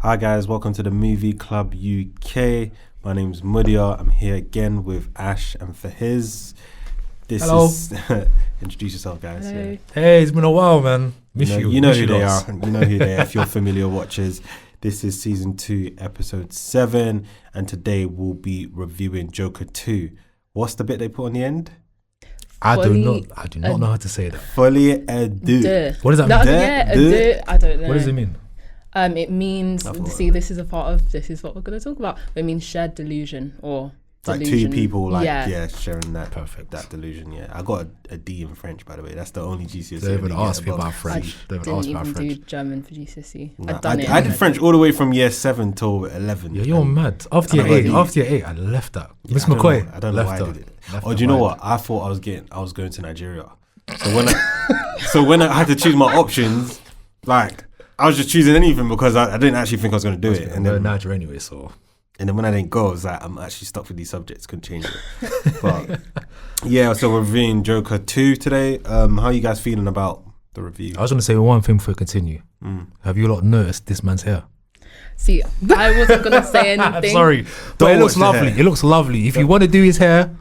Hi guys, welcome to the Movie Club UK. My name's Mudia. I'm here again with Ash and Fahiz. Hello. Introduce yourself, guys. Hello. Yeah. Hey, it's been a while, man. Miss you. You know Miss who they lots. are. You know who they are. If you're familiar watchers, this is season 2, episode 7, and today we'll be reviewing Joker 2. What's the bit they put on the end? I do not know how to say that. Folie à deux. What does that No, mean? yeah, deux, I don't know. What does it mean? It means, this is a part of, this is what we're going to talk about. It means shared delusion or Like delusion. two people, sharing that Perfect. that delusion. Yeah, I got a D in French, by the way. That's the only GCSE. They even I didn't asked get me above about I French. They even didn't asked me about even do French. German for GCSE. Nah, I've done it. I did French all the way from year 7 till 11. Yeah, you're And mad. After and year I 8, got after year 8, I left that. Miss I don't McCoy. know- I don't know why I did it. Or do you know what? I thought I was going to Nigeria. So when I had to choose my options, like I was just choosing anything because I didn't actually think I was going to do it. And then Niger anyway, so. And then when I didn't go, I was like, I'm actually stuck with these subjects, couldn't change it. But yeah, so we're reviewing Joker 2 today. How are you guys feeling about the review? I was going to say one thing before we continue. Have you lot noticed this man's hair? See, I wasn't going to say anything. Sorry, but Don't it looks watch the lovely. hair. It looks lovely. If you want to do his hair,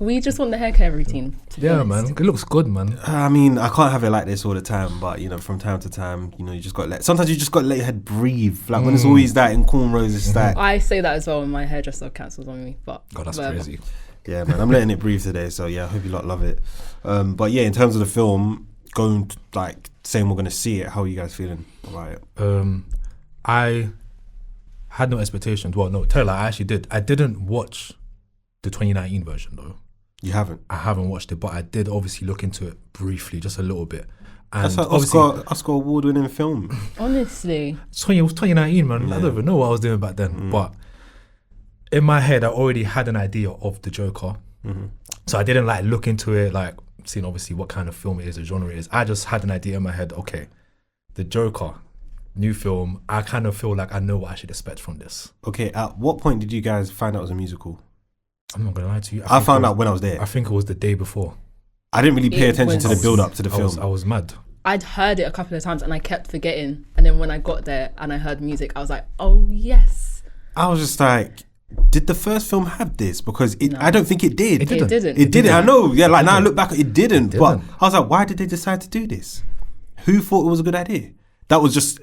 We just want the hair care routine. To be yeah, honest. man, it looks good, man. I mean, I can't have it like this all the time, but you know, from time to time, you know, you just got to sometimes you just got to let your head breathe. Like when it's always that in cornrows, it's that. I say that as well when my hairdresser cancels on me. But God, that's whatever. crazy. Yeah, man, I'm letting it breathe today. So yeah, I hope you lot love it. But yeah, in terms of the film, saying we're gonna see it, how are you guys feeling about it? I had no expectations. Well, no, tell you, like, I actually did. I didn't watch the 2019 version though. You haven't? I haven't watched it, but I did obviously look into it briefly, just a little bit. And That's an obviously, Oscar award-winning film. Honestly, it was 2019, man. I Yeah. don't even know what I was doing back then. But in my head, I already had an idea of the Joker. So I didn't like look into it, like seeing obviously what kind of film it is, the genre it is. I just had an idea in my head, okay, the Joker, new film, I kind of feel like I know what I should expect from this. Okay, at what point did you guys find out it was a musical? I'm not gonna lie to you. I think found it out when I was there. I think it was the day before. I didn't really pay It attention to the was- build-up to the film. I was mad. I'd heard it a couple of times and I kept forgetting. And then when I got there and I heard music, I was like, oh yes. I was just like, did the first film have this? Because I don't think it did. It didn't. It didn't. It didn't. I know. Yeah, like now I look back, it didn't. It But didn't. I was like, why did they decide to do this? Who thought it was a good idea? That was just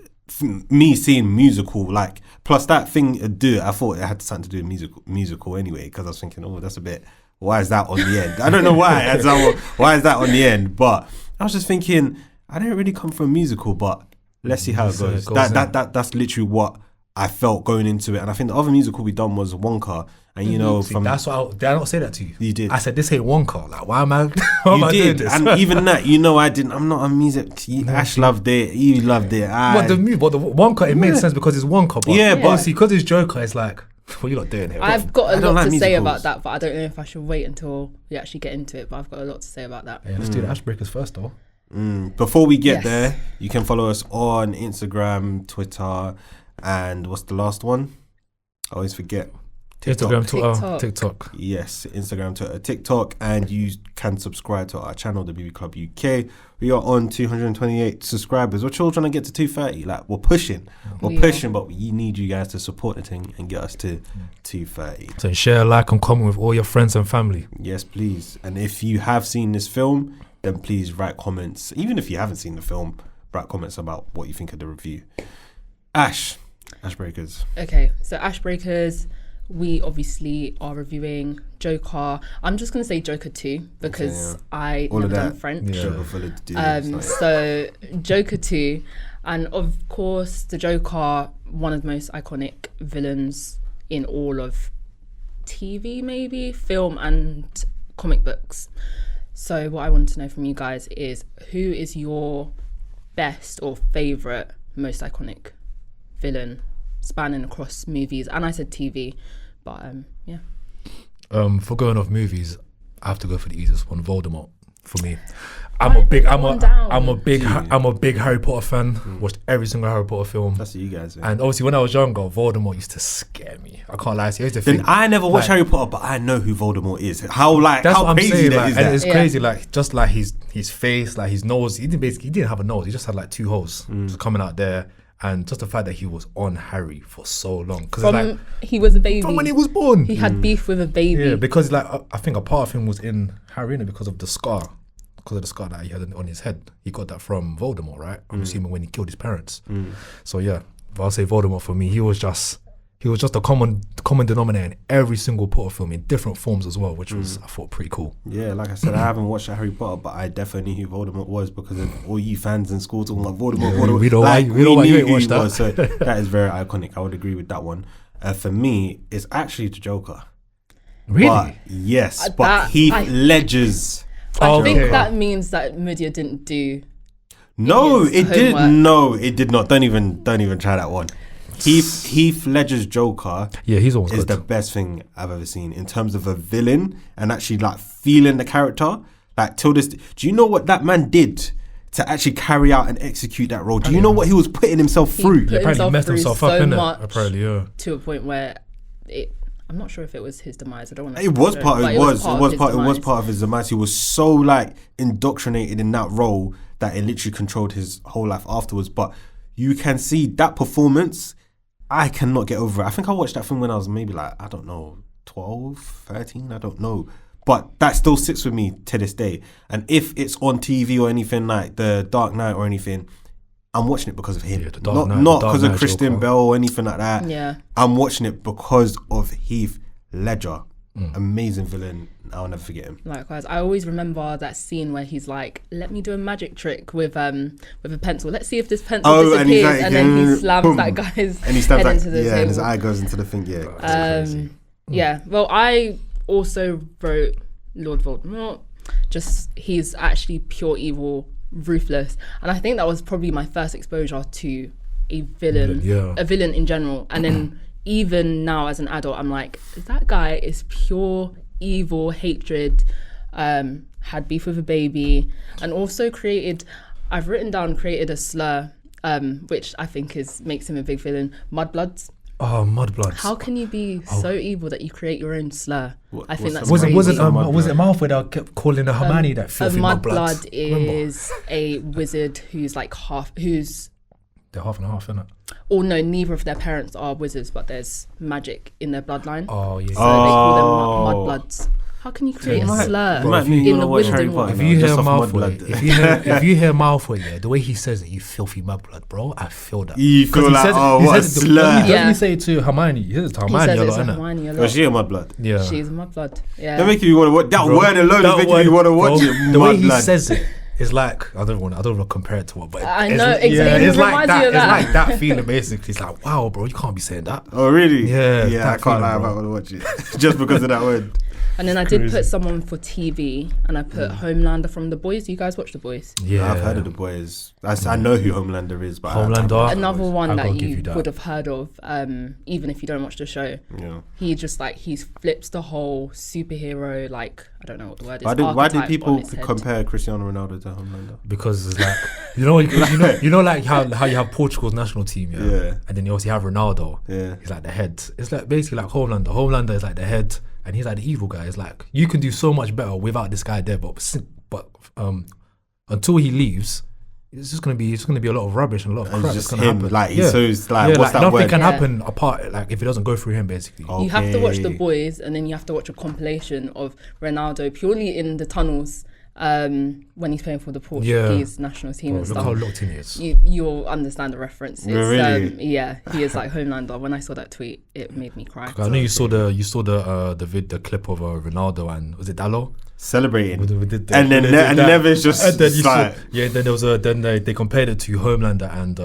me seeing musical. Like plus that thing, I thought it had something to do with musical anyway. Because I was thinking, oh, that's a bit. Why is that on the end? I don't know why. Why is that on the end? But I was just thinking, I didn't really come from a musical, but let's see how it So goes. it goes That's literally what I felt going into it. And I think the other musical we done was Wonka. And you know, See, from that's what did I not say that to you? You did. I said this ain't Wonka. Like, why am I? Why am you I doing did, this? and even that, you know, I didn't. I'm not a music. Ash loved it. You loved it. But the Wonka, it made sense because it's Wonka. But Yeah, but- obviously because it's Joker, it's like, what you lot doing here? I've got I a don't lot like to say musicals. about that, but I don't know if I should wait until we actually get into it. But I've got a lot to say about that. Yeah, let's do the Ashbreakers first, though. Before we get Yes. there, you can follow us on Instagram, Twitter, and what's the last one? I always forget. Instagram, Twitter, TikTok. TikTok. Yes, Instagram, Twitter, TikTok, and you can subscribe to our channel, the Movie Club UK. We are on 228 subscribers. We're still trying to get to 230. Like we're pushing, We are. but we need you guys to support the thing and get us to 230. So share, like, and comment with all your friends and family. Yes, please. And if you have seen this film, then please write comments. Even if you haven't seen the film, write comments about what you think of the review. Ashbreakers. Okay, so Ashbreakers, we obviously are reviewing Joker. I'm just going to say Joker 2 because Okay, I All never of done that. French. Yeah. Joker full of dudes. So Joker 2, and of course the Joker, one of the most iconic villains in all of TV, maybe film and comic books. So what I want to know from you guys is, who is your best or favorite, most iconic villain spanning across movies? And I said TV, but yeah. For going off movies, I have to go for the easiest one, Voldemort. For me, Why is it going down? I'm a big Harry Potter fan. Watched every single Harry Potter film. That's what you guys. And obviously, when I was younger, Voldemort used to scare me. I can't lie to you. Then I never watched Harry Potter, but I know who Voldemort is. That's how what I'm crazy saying. that Like, is. and That it's Yeah. crazy. Like just like his face, like his nose. He didn't have a nose. He just had like 2 holes just coming out there. and just the fact that he was on Harry for so long, because From like he was a baby. from when he was born. He had beef with a baby. Yeah, because like I think a part of him was in Harry, innit, because of the scar. Because of the scar that he had on his head. He got that from Voldemort, right? I'm assuming when he killed his parents. So yeah, but I'll say Voldemort for me. He was just a common denominator in every single Potter film in different forms as well, which was, I thought, pretty cool. Yeah, like I said, I haven't watched Harry Potter, but I definitely knew who Voldemort was because of all you fans in school talking about Voldemort. Voldemort. we know why you knew ain't who watched he that. was, so that is very iconic. I would agree with that one. For me, it's actually the Joker. Really? But yes, but That- Heath I- Ledger's. I think Okay. that means that Mudia didn't do. No, his it did. homework. No, it did not. Don't even try that one. Heath Ledger's Joker Yeah, he's always is good. the best thing I've ever seen in terms of a villain and actually like feeling the character. Like till this, do you know what that man did to actually carry out and execute that role? Do you know what he was putting himself through? put- Apparently himself messed through himself so up, innit? much. Apparently, yeah. To a point where I'm not sure if it was his demise. I don't want to. It was part. It was his part of his demise. He was so like indoctrinated in that role that it literally controlled his whole life afterwards. But you can see that performance. I cannot get over it. I think I watched that film when I was maybe like, I don't know, 12, 13, I don't know. But that still sits with me to this day. And if it's on TV or anything like The Dark Knight or anything, I'm watching it because of him. Yeah, The Dark Knight, not The Dark because of Knight Christian Joker. Bale or anything like that. Yeah. I'm watching it because of Heath Ledger. Amazing villain. I'll never forget him. Likewise, I always remember that scene where he's like, "Let me do a magic trick with a pencil. Let's see if this pencil And he's disappears." like, And then he slams boom. that guy's And he stabs head like, into the yeah, and his table. eye goes into the thing, yeah. Yeah. Well, I also wrote Lord Voldemort. Just he's actually pure evil, ruthless, and I think that was probably my first exposure to a villain, Yeah. a villain in general. And then even now as an adult, I'm like, that guy is pure evil, hatred. Had beef with a baby, and also created a slur, which I think makes him a big villain. Mudbloods. Oh, Mudbloods. How can you be so evil that you create your own slur? I think that's was crazy. it Mudblood? was it Malfoy that kept calling the Hermione that A filthy Mudbloods? mudblood is a wizard who's like They're half and half, innit? or no, neither of their parents are wizards, but there's magic in their bloodline. Oh yeah. So they call them mudbloods. How can you create a might- slur you might need in to the watch Harry wizarding Potter world? If now, you hear just off Malfoy, Mudblood. if you hear Malfoy, yeah, the way he says it, you filthy Mudblood, bro, I feel that. You 'Cause feel he like, says it- oh, he what a says it- slur. Doesn't Yeah. he say it to Hermione? He says it to He Hermione says a it's lot, a innit? Hermione a Was lot. she a mudblood? Yeah. She's a mudblood. Yeah. They're making you want to watch that Bro, word alone that is making word, you want to watch bro, it. The way he Mudblood. says it is like I don't want to compare it to what, but I it's- know, exactly. Yeah, It it's like reminds that. me of It's that. like that feeling basically. It's like, wow, bro, you can't be saying that. Oh really? Yeah, Yeah, I that can't lie feeling, about want to watch it just because of that word. And then I did crazy. put someone for TV, and I put Homelander from The Boys. You guys watch The Boys? Yeah, I've heard of the boys. I know who Homelander is, but Homelander. Another one I'll that give you you that. would have heard of, even if you don't watch the show. Yeah. He just like he flips the whole superhero, like I don't know what the word is. Why did archetype people on its head. compare Cristiano Ronaldo to Homelander? Because it's like you know like how you have Portugal's national team, yeah, Yeah. and then you also have Ronaldo. Yeah. He's like the head. It's like basically like Homelander. Homelander is like the head, and he's like the evil guy. It's like you can do so much better without this guy there, but until he leaves, it's gonna be a lot of rubbish and a lot of And crap it's that's just gonna him, happen. like, so it's like, what's that nothing word? can Yeah. happen apart like if it doesn't go through him basically. You have to watch The Okay. Boys, and then you have to watch a compilation of Ronaldo purely in the tunnels when he's playing for the Portuguese national team Bro, and look stuff. how locked in he is. You'll understand the reference. It's, Really? yeah, he is like Homelander. When I saw that tweet, it made me cry. I know you saw the clip of Ronaldo and was it Dallo? Celebrating. We did And then that. Never's just And then you saw, like, then there was then they compared it to Homelander and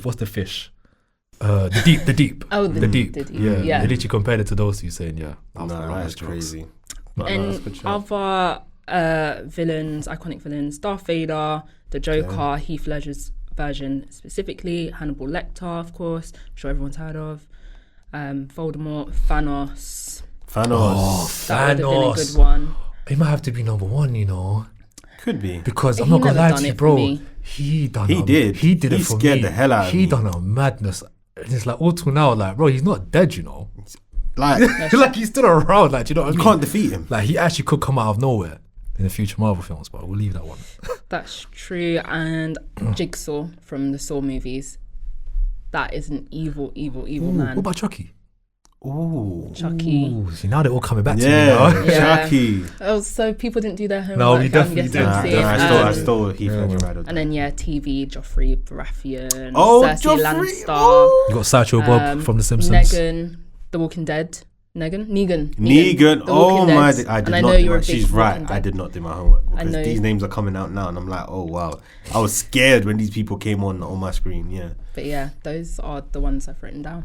what's the fish? The deep. Oh, the deep. the Deep, Yeah. yeah. They literally compared it to those two, saying no, that that's crazy. And good shout. other villains, iconic villains, Darth Vader, the Joker, Heath Ledger's version specifically, Hannibal Lecter, of course, I'm sure everyone's heard of, Voldemort, Thanos. Thanos. That would have been a Thanos. good one. It might have to be number one, you know, Could be. because I'm He not gonna never lie done to you, it for bro. me. He did He it for scared me. the hell out of He me. done a madness. And it's like all till now, like bro, he's not dead, you know. Like, Like he's still around, like do you know what I you mean? can't defeat him. Like he actually could come out of nowhere in the future Marvel films, but we'll leave that one. That's true. And Jigsaw from the Saw movies. that is an evil Ooh, man. what about Chucky? Ooh. Chucky. Ooh, see, now they're all coming back to me Yeah, now. Yeah. Chucky. Oh, so people didn't do their homework. No, we I'm definitely guessing. did. I stole Heath Ledger right. And then TV, Joffrey Baratheon, Oh, Cersei Joffrey. Lannister, Oh. You got Sideshow Bob from The Simpsons. Negan, The Walking Dead. Negan. Negan. The Oh Walking my! Dead. I did And I not know do you're my. a big She's right. Walking I Dead. did not do my homework because know. these names are coming out now, and I'm like, oh wow! I was scared when these people came on my screen. Yeah. But yeah, those are the ones I've written down.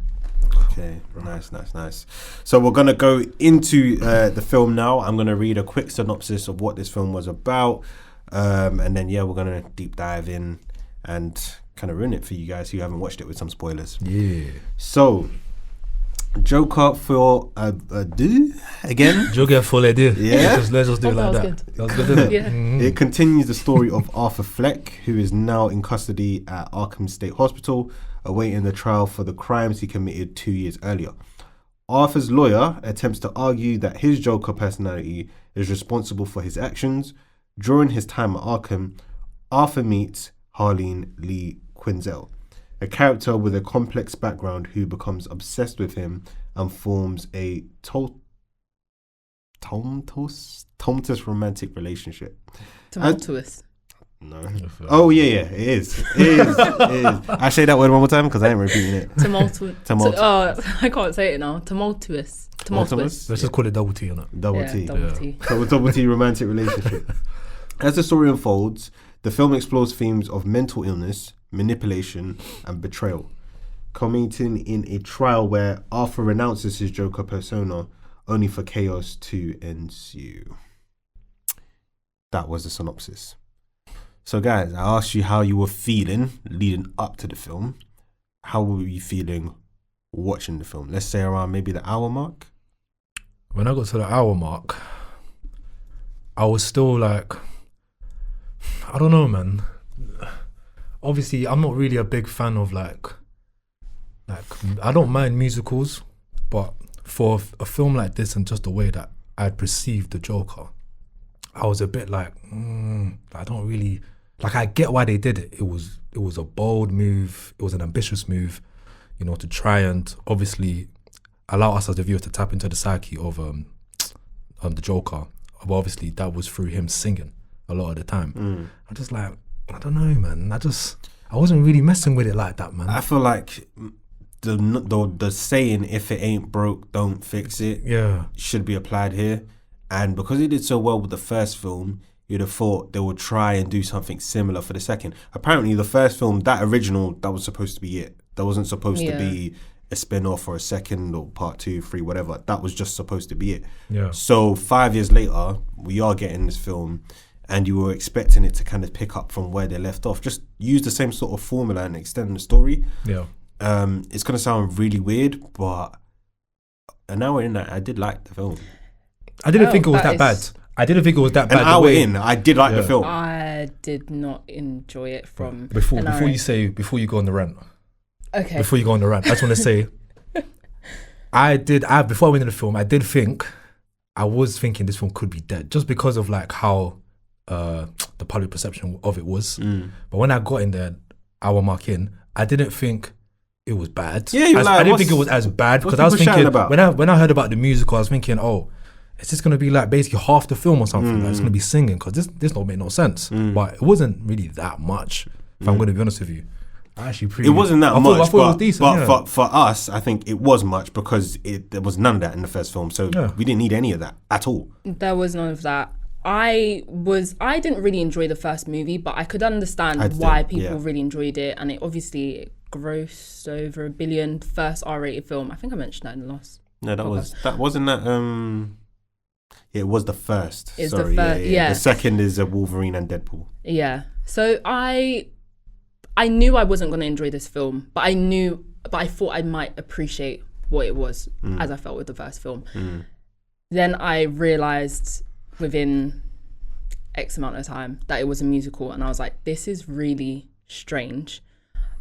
Okay, nice. So we're gonna go into the film now. I'm gonna read a quick synopsis of what this film was about, and then we're gonna deep dive in and kind of ruin it for you guys who haven't watched it with some spoilers. Yeah. So, Joker for do again. Joker for les deux. Yeah. Let's just do it Oh, like that that. was That was good, didn't it? Yeah. Mhm. It continues the story of Arthur Fleck, who is now in custody at Arkham State Hospital, awaiting the trial for the crimes he committed 2 years earlier. Arthur's lawyer attempts to argue that his Joker personality is responsible for his actions. During his time at Arkham, Arthur meets Harleen Lee Quinzel, a character with a complex background who becomes obsessed with him and forms a tumultuous romantic relationship. Tumultuous. No. Oh yeah, it is. It is. I say that word one more time because I ain't repeating it. Tumultuous. Tumultuous. I can't say it now. Tumultuous. Tumultuous? Let's just call it double T on it. Double Yeah, T. double T. So double T romantic relationship. As the story unfolds, the film explores themes of mental illness, manipulation, and betrayal, culminating in a trial where Arthur renounces his Joker persona only for chaos to ensue. That was the synopsis. So guys, I asked you how you were feeling leading up to the film. How were you feeling watching the film? Let's say around maybe the hour mark. When I got to the hour mark, I was still like, I don't know, man. Obviously, I'm not really a big fan of like I don't mind musicals, but for a film like this and just the way that I'd perceived the Joker, I was a bit like, I don't really like. I get why they did it. It was a bold move. It was an ambitious move, to try and obviously allow us as the viewer to tap into the psyche of the Joker. But obviously, that was through him singing a lot of the time. I'm just like, I don't know, man. I wasn't really messing with it like that, man. I feel like the saying "if it ain't broke, don't fix it" should be applied here. And because he did so well with the first film, you'd have thought they would try and do something similar for the second. Apparently, the first film, that original, that was supposed to be it. That wasn't supposed to be a spin-off or a second or part 2, 3, whatever. That was just supposed to be it. Yeah. So 5 years later, we are getting this film, and you were expecting it to kind of pick up from where they left off. Just use the same sort of formula and extend the story. Yeah. It's going to sound really weird, but an hour in that, I did like the film. I didn't think it was that bad. I didn't think it was that bad. An hour in, I did like the film. I did not enjoy it from Before an hour in. you go on the rant. Okay. Before you go on the rant, I just want to say, before I went into the film, I was thinking this film could be dead just because of like how the public perception of it was. But when I got in there, hour mark in, I didn't think it was bad. Yeah, I didn't think it was as bad because I was thinking when I heard about the musical, I was thinking, oh, it's just gonna be like basically half the film or something. Like it's gonna be singing because this don't make no sense. But it wasn't really that much. If I'm gonna be honest with you, it wasn't that much. I thought it was decent. But for us, I think it was much because there was none of that in the first film. So we didn't need any of that at all. There was none of that. I didn't really enjoy the first movie, but I could understand why people really enjoyed it, and it obviously grossed over $1 billion. First R-rated film. I think I mentioned that in the last. No, wasn't that. It was the first. It's Sorry, the first. Yeah. The second is Wolverine and Deadpool. Yeah. So I knew I wasn't going to enjoy this film, but I thought I might appreciate what it was as I felt with the first film. Then I realized within X amount of time that it was a musical, and I was like, this is really strange.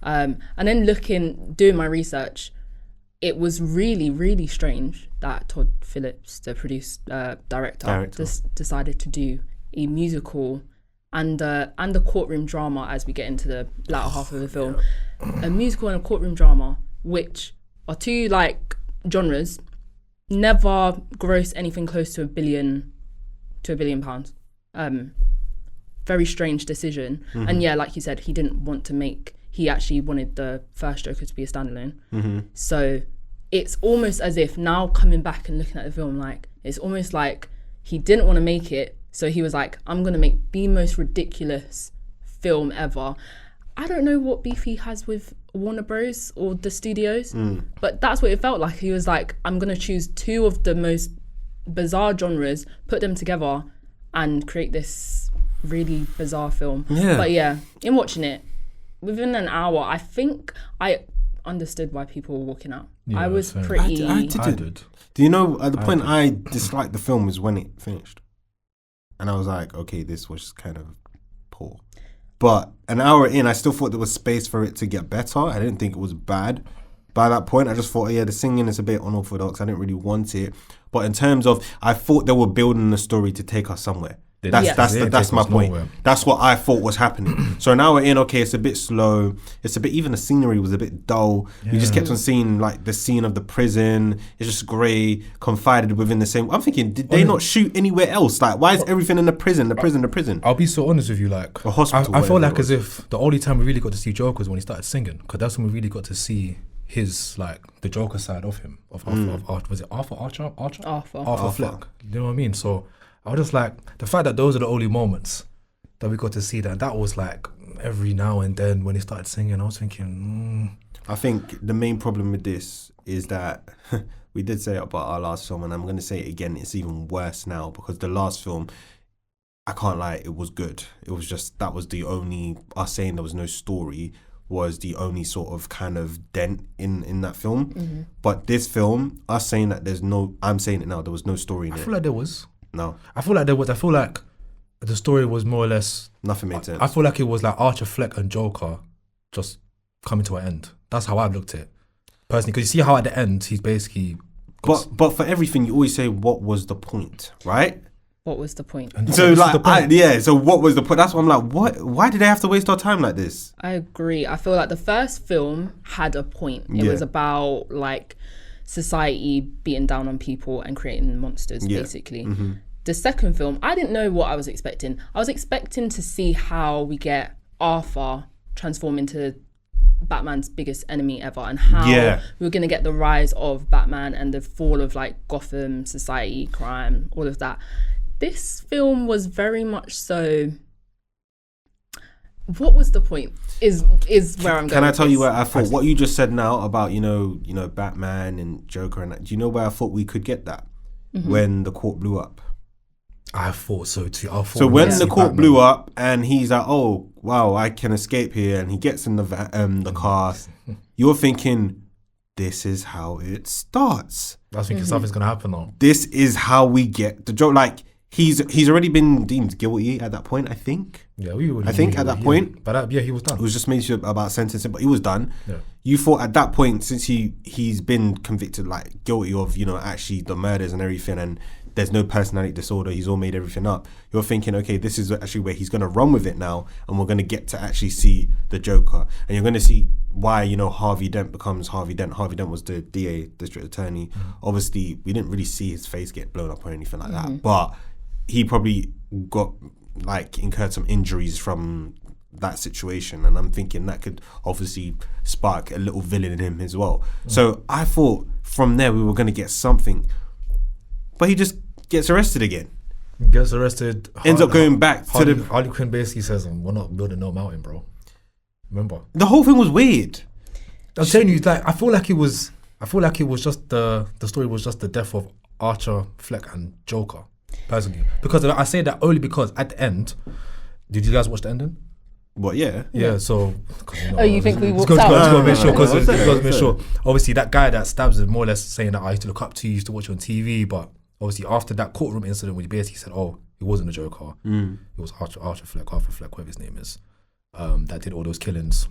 And then doing my research, it was really, really strange that Todd Phillips, the director, decided to do a musical and the courtroom drama as we get into the latter half of the film. A musical and a courtroom drama, which are two like genres, never gross anything close to £1 billion. Very strange decision. And yeah, like you said, he actually wanted the first Joker to be a standalone. So it's almost as if now coming back and looking at the film, like it's almost like he didn't want to make it, so he was like, I'm gonna make the most ridiculous film ever. I don't know what beef he has with Warner Bros or the studios, but that's what it felt like. He was like, I'm gonna choose two of the most bizarre genres, put them together and create this really bizarre film. But yeah, in watching it, within an hour, I think I understood why people were walking out. Yeah, I was fair. pretty... I I did. Do you know, at the point I disliked the film was when it finished. And I was like, okay, this was kind of poor. But an hour in, I still thought there was space for it to get better. I didn't think it was bad. By that point, I just thought, yeah, the singing is a bit unorthodox. I didn't really want it. But in terms of, I thought they were building the story to take us somewhere. That's my point. Nowhere. That's what I thought was happening. So an hour in, okay, it's a bit slow. It's a bit, even the scenery was a bit dull. You just kept on seeing like the scene of the prison. It's just grey, confided within the same. I'm thinking, did they not shoot anywhere else? Like, why is everything in the prison? The prison. I'll be so honest with you, like A hospital, I feel whatever like it as if the only time we really got to see Joker was when he started singing, because that's when we really got to see his like the Joker side of him. Was it Arthur Archer? Arthur Fleck. You know what I mean? So I was just like, the fact that those are the only moments that we got to see that was like every now and then when he started singing, I was thinking, I think the main problem with this is that we did say it about our last film, and I'm going to say it again, it's even worse now, because the last film, I can't lie, it was good. It was just, that was the only, us saying there was no story was the only sort of kind of dent in that film. But this film, us saying that I'm saying it now, there was no story in it. I feel like there was. No. I feel like there was. I feel like the story was more or less. Nothing made sense. I feel like it was like Archer Fleck and Joker just coming to an end. That's how I looked at it personally. Because you see how at the end he's basically. But for everything you always say, what was the point, right? What was the point? So like, so what was the point? That's what I'm like, what? Why did they have to waste our time like this? I agree. I feel like the first film had a point. It was about like society beating down on people and creating monsters, basically. The second film, I didn't know what I was expecting. I was expecting to see how we get Arthur transform into Batman's biggest enemy ever, and how we were going to get the rise of Batman and the fall of like Gotham society, crime, all of that. This film was very much so, what was the point is where I'm going. Can I tell you where I thought what you just said now about, you know, Batman and Joker and that, do you know where I thought we could get that? When the court blew up. I thought so too. So when the court blew up and he's like, oh wow, I can escape here, and he gets in the car, you're thinking, this is how it starts. I was thinking something's gonna happen now. This is how we get the joke. Like he's already been deemed guilty at that point, I think. Yeah, I think at that point. But he was done. It was just made sure about sentencing, but he was done. Yeah. You thought at that point, since he's been convicted, like guilty of, actually the murders and everything, and there's no personality disorder, he's all made everything up. You're thinking, okay, this is actually where he's going to run with it now, and we're going to get to actually see the Joker. And you're going to see why, Harvey Dent becomes Harvey Dent. Harvey Dent was the DA, district attorney. Obviously, we didn't really see his face get blown up or anything like that, but he probably got, incurred some injuries from that situation, and I'm thinking that could obviously spark a little villain in him as well. So I thought from there we were going to get something, but he just gets arrested again. Gets arrested. Ends up going back to the... Harley Quinn basically says, we're not building no mountain, bro. Remember? The whole thing was weird. I'm telling you, I feel like it was just the story was just the death of Archer, Fleck, and Joker, personally. Because I say that only because at the end, did you guys watch the ending? What? Yeah. Yeah. So. You think we walked out? out? Got to make sure, because make sure. Obviously, that guy that stabs is more or less saying that I used to look up to you, used to watch you on TV, but obviously after that courtroom incident, when he basically said, "Oh, it wasn't a Joker, it was Arthur Fleck, whatever his name is, that did all those killings,"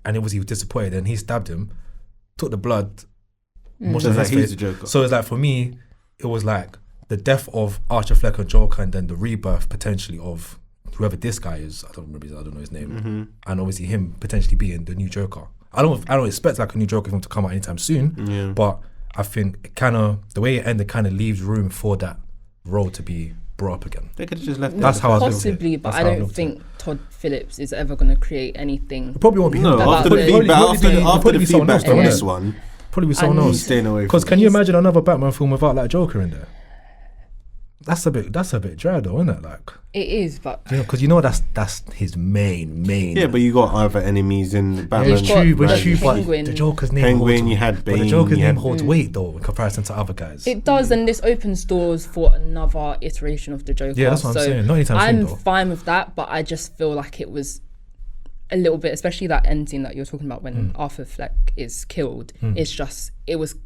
and he was disappointed, and he stabbed him, took the blood, So it's like he's the Joker. So it's like, for me, it was like the death of Archer Fleck and Joker, and then the rebirth potentially of whoever this guy is, I don't know his name, and obviously him potentially being the new Joker. I don't expect like a new Joker film to come out anytime soon, but I think kind of the way it ended kind of leaves room for that role to be brought up again. They could have just left. That's how I looked at it. Possibly, but That's I how I don't looked at think Todd Phillips is ever going to create anything. It probably won't be him. No, though. after the Probably- feedback, after the probably be someone feedback else, from though, this innit? one, Probably be someone And else. he's staying away. Because From can you imagine another Batman film without like Joker in there? That's a bit dry though, isn't it? Like, It is, but because that's his main. Yeah, but you got other enemies in Batman. You've got It's true, but Penguin. the Joker's name Penguin, holds, you had but the Bane, Joker's you name had- holds weight though in comparison to other guys. it does, and this opens doors for another iteration of the Joker. Yeah, that's what I'm So saying. Not anytime soon, I'm though. fine with that, but I just feel like it was a little bit, especially that end scene that you're talking about when Arthur Fleck is killed. It was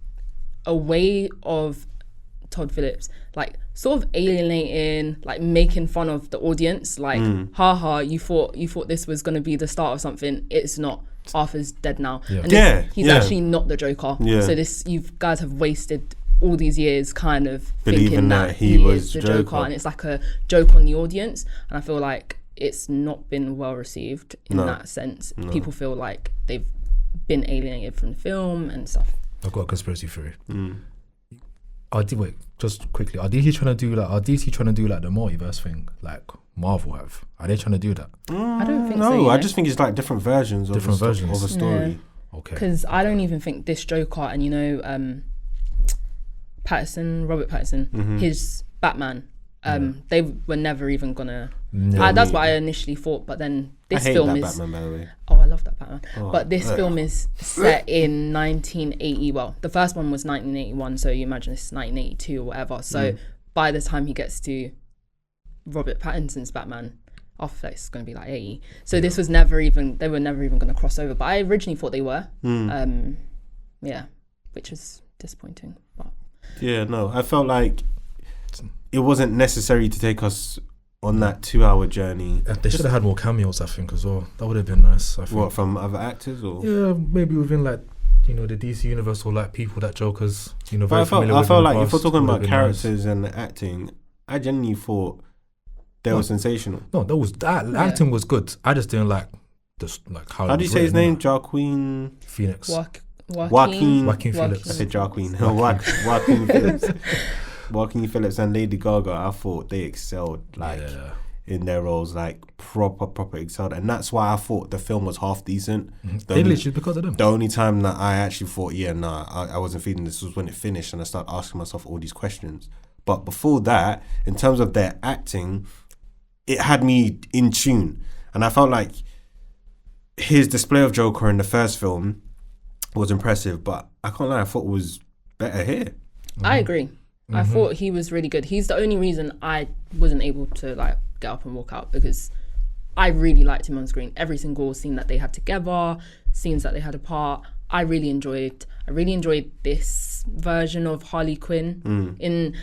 a way of Todd Phillips like sort of alienating, like making fun of the audience, like haha, you thought this was going to be the start of something. It's not. Arthur's dead now, and he's actually not the Joker. So you guys have wasted all these years kind of Believing thinking that that he was is the Joker. Joker, and it's like a joke on the audience, and I feel like it's not been well received in that sense. People feel like they've been alienated from the film and stuff. I've got a conspiracy theory. Wait, just quickly. Are DC trying to do like the multiverse thing, like Marvel have? Are they trying to do that? I don't think No, so. You I know? just think it's like different versions of a story. Okay. Because I don't even think this Joker and Robert Pattinson, his Batman, they were never even gonna. That's what I initially thought, but then this I hate film that is. Batman, by the way. Oh, I love that Batman. But this film is set in 1980. Well, the first one was 1981, so you imagine this is 1982 or whatever. So by the time he gets to Robert Pattinson's Batman, Arthur Fleck's going to be like 80. So this was never even. They were never even going to cross over. But I originally thought they were. Yeah, which is disappointing. But Yeah, no, I felt like it wasn't necessary to take us on that 2-hour journey. They should have had more cameos, I think, as well. That would have been nice. I think. What, from other actors or? Yeah, maybe within like the DC universe or like people that Joker's very But familiar I with felt in the like if we're past, talking would have about been characters and acting, I genuinely thought they were sensational. nice. No, that acting was good. I just didn't like just like how. How it do you was say his written, name? Joaquin Phoenix. Joaquin Phillips. I said Joaquin. Joaquin Phillips. Joaquin Phillips and Lady Gaga, I thought they excelled in their roles, like proper excelled, and that's why I thought the film was half decent. They literally because of them. The only time that I actually thought, I wasn't feeling this was when it finished and I started asking myself all these questions. But before that, in terms of their acting, it had me in tune, and I felt like his display of Joker in the first film was impressive, but I can't lie, I thought it was better here. I agree. I thought he was really good. He's the only reason I wasn't able to like get up and walk out, because I really liked him on screen. Every single scene that they had together, scenes that they had apart, I really enjoyed this version of Harley Quinn.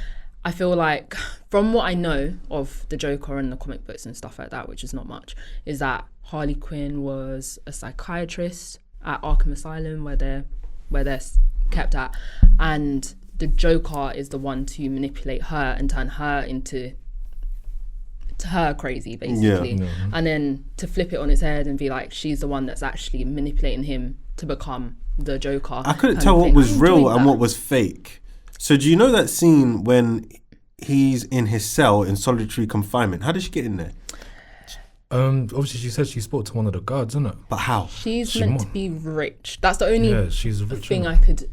I feel like from what I know of the Joker and the comic books and stuff like that, which is not much, is that Harley Quinn was a psychiatrist at Arkham Asylum where they're kept at, and the Joker is the one to manipulate her and turn her into her crazy, basically. And then to flip it on its head and be like, she's the one that's actually manipulating him to become the Joker. I couldn't tell what was real and what was fake. So do you know that scene when he's in his cell in solitary confinement? How did she get in there? Obviously she said she spoke to one of the guards, isn't it? But how? She's meant to be rich. That's the only she's rich, thing innit? I could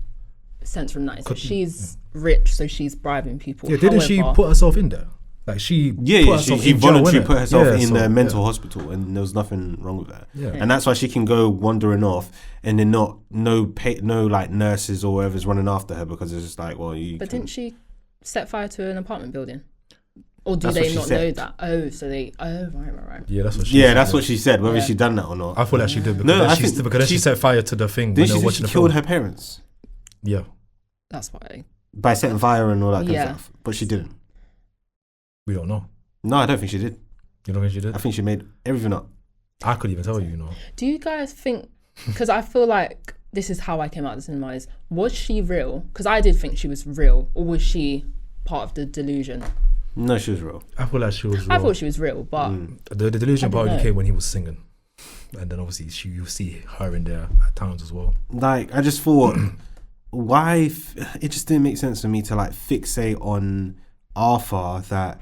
sense from that. So she's rich, so she's bribing people. Yeah, didn't she However, put herself in there? Like she put herself she in jail, voluntarily innit? put herself Yeah, in so, the mental hospital, and there was nothing wrong with that. Yeah. And that's why she can go wandering off, and then no like nurses or whoever's running after her, because it's just like, well, you. But didn't she set fire to an apartment building? Or do That's what they she not said. know that? Oh, so they. Oh, right. Yeah, that's what she Yeah, said. that's what she said. Whether Yeah. she done that or not. I thought that she did because No, then I she, think because then she she- set fire to the thing when Did they she were say watching she the killed film. her parents Yeah, That's why. by setting fire and all that kind Yeah. of stuff? But she didn't. we don't know. No, I don't think she did. You don't think she did? I think she made everything up. I could even tell you, Do you guys think? Because I feel like this is how I came out of the cinema. Is was she real? Because I did think she was real, or was she part of the delusion? No, she was real. I feel like she was I real. thought she was real, but The delusion I part don't only know. came when he was singing, and then obviously you see her in there at times as well. Like, I just thought, why? It just didn't make sense for me to like fixate on Arthur that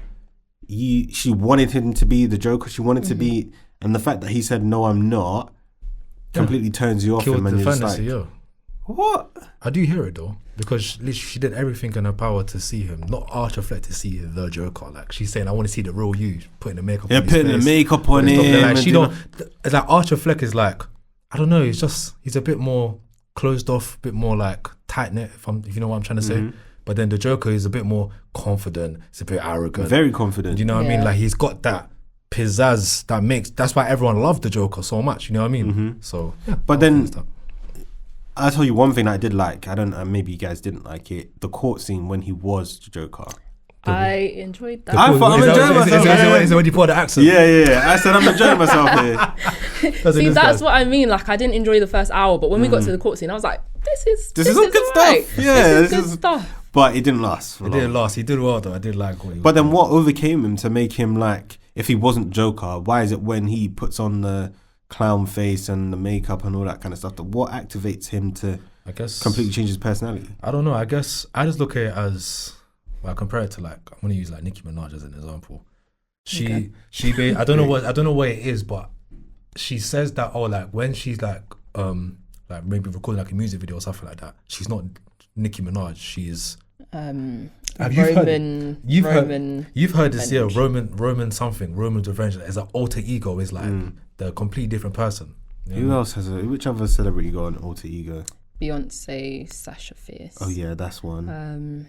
she wanted him to be the Joker. She wanted to be, and the fact that he said no, I'm not, completely turns you off Killed him, and the you're just fantasy, like, yeah. what? I do hear it though, because literally she did everything in her power to see him, not Archer Fleck to see the Joker. Like she's saying, I want to see the real you, putting the makeup. Yeah, on his putting the face, makeup on and stuff him. like, and she doing don't. It's like Archer Fleck is like, I don't know. He's a bit more closed off, a bit more like tight knit. If you know what I'm trying to say. But then the Joker is a bit more confident. It's a bit arrogant. very confident. You know what I mean? Yeah. Like he's got that pizzazz that's why everyone loved the Joker so much. You know what I mean? So yeah. But I'll then- finish that. I'll tell you one thing that I did like. I don't know, maybe you guys didn't like it. The court scene when he was the Joker. I enjoyed that. I thought I'm enjoying myself. Is it when you put the accent? Yeah. I said I'm enjoying myself here. See, that's what I mean. Like, I didn't enjoy the first hour, but when we got to the court scene, I was like, this is all good alright. stuff. Yeah, this is good stuff. But it didn't last. For It long. didn't last. He did well though. I did like what he But then what overcame him to make him like, if he wasn't Joker, why is it when he puts on the clown face and the makeup and all that kind of stuff, that what activates him to I guess completely change his personality? I don't know. I guess I just look at it as, well, I compare it to like, I'm gonna use like Nicki Minaj as an example. She I don't know what it is, but she says that, oh, like when she's like maybe recording like a music video or something like that, she's not Nicki Minaj. She's Have you heard- Roman. You've heard this, yeah, Revenge. Roman's Revenge as an alter ego is like the completely different person. You know Who what else has which other celebrity got an alter ego? Beyonce, Sasha Fierce. Oh yeah, that's one.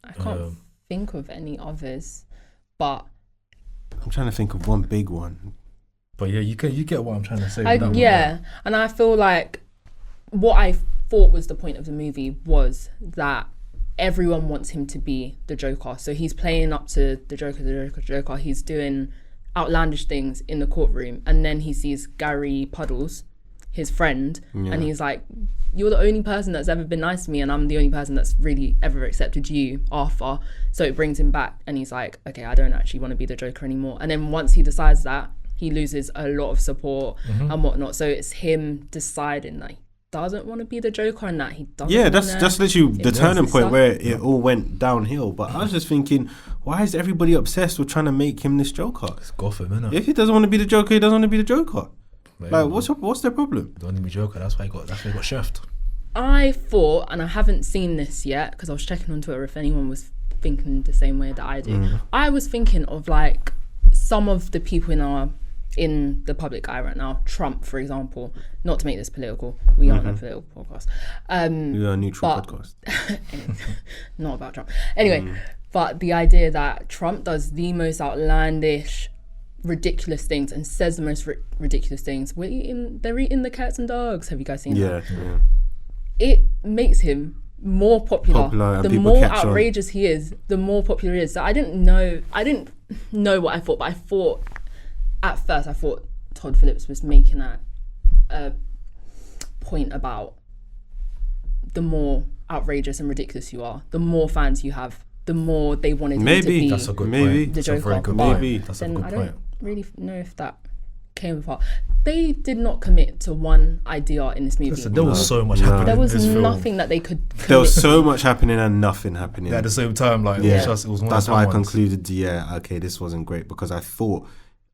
I can't think of any others, but I'm trying to think of one big one. But yeah, you get what I'm trying to say. with that one, and I feel like what I thought was the point of the movie was that everyone wants him to be the Joker. So he's playing up to the Joker. He's doing outlandish things in the courtroom, and then he sees Gary Puddles, his friend, and he's like, you're the only person that's ever been nice to me, and I'm the only person that's really ever accepted you, Arthur. So it brings him back, and he's like, okay, I don't actually want to be the Joker anymore. And then once he decides that, he loses a lot of support and whatnot. So it's him deciding that he doesn't want to be the Joker, and that he doesn't. Yeah, that's literally the turning point stuff. where it all went downhill. But I was just thinking, why is everybody obsessed with trying to make him this Joker? It's Gotham, innit? If he doesn't want to be the Joker, he doesn't want to be the Joker. Maybe. Like, what's their problem? Don't need me Joker. That's why he got chefed. I thought, and I haven't seen this yet because I was checking on Twitter if anyone was thinking the same way that I do. I was thinking of like some of the people in the public eye right now, Trump, for example. Not to make this political, we aren't a political podcast. We are a neutral but- podcast. Not about Trump. Anyway, but the idea that Trump does the most outlandish, ridiculous things and says the most ridiculous things. They're eating the cats and dogs. Have you guys seen that? Yeah. It makes him more popular. and The people more catch on. outrageous he is, the more popular he is. So I didn't know what I thought, but at first I thought Todd Phillips was making a point about the more outrageous and ridiculous you are, the more fans you have, the more they wanted him to Maybe. be That's a good Maybe. point. the That's a Joker. very good But Maybe. That's a then good I point. don't really know if that came apart. They did not commit to one idea in this movie. Listen, there was so much happening. There was in this film. nothing that they could There was commit so much happening and nothing happening. At the same time, like Yeah. it was one That's of the why I ones. concluded, okay, this wasn't great, because I thought